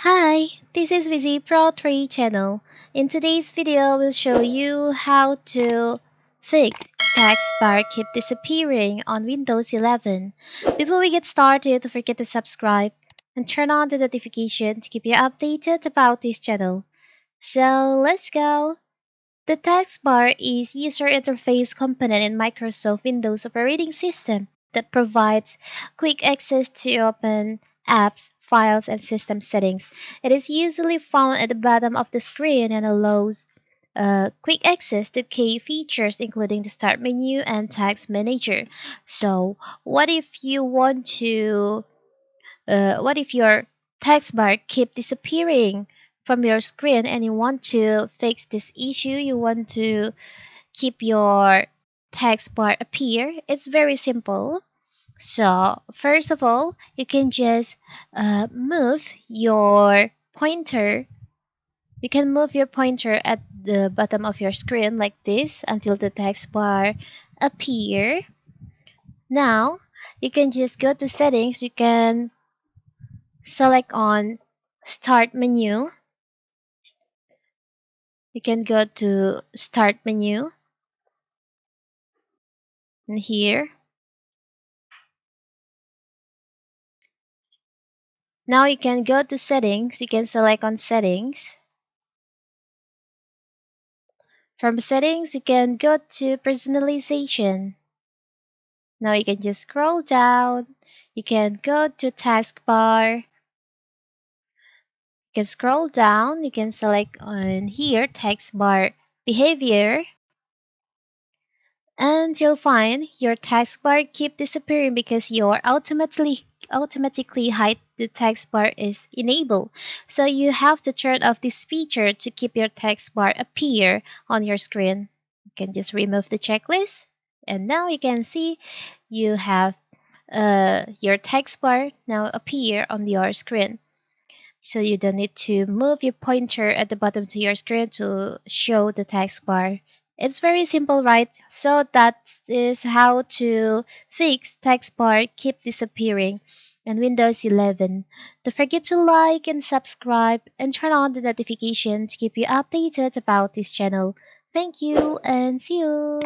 Hi, this is Vizi Pro 3 channel. In today's video, we'll show you how to fix taskbar keep disappearing on Windows 11. Before we get started, don't forget to subscribe and turn on the notification to keep you updated about this channel. So let's go. The taskbar is user interface component in Microsoft Windows operating system that provides quick access to open apps, files, and system settings. It is usually found at the bottom of the screen and allows quick access to key features including the start menu and task manager. So, what if your text bar keep disappearing from your screen and you want to fix this issue? You want to keep your text bar appear? It's very simple. So first of all, you can just move your pointer. You can move your pointer at the bottom of your screen like this until the text bar appear. Now you can just go to settings. You can select on start menu. You can go to start menu and here. Now you can go to settings. You can select on settings. From settings, you can go to personalization. Now you can just scroll down. You can go to taskbar. You can scroll down. You can select on here taskbar behavior. And you'll find your taskbar keep disappearing because your automatically hide the taskbar is enabled. So you have to turn off this feature to keep your taskbar appear on your screen. You can just remove the checklist, and now you can see you have your taskbar now appear on your screen. So you don't need to move your pointer at the bottom to your screen to show the taskbar. It's very simple, right? So that is how to fix taskbar keep disappearing in Windows 11. Don't forget to like and subscribe and turn on the notification to keep you updated about this channel. Thank you and see you.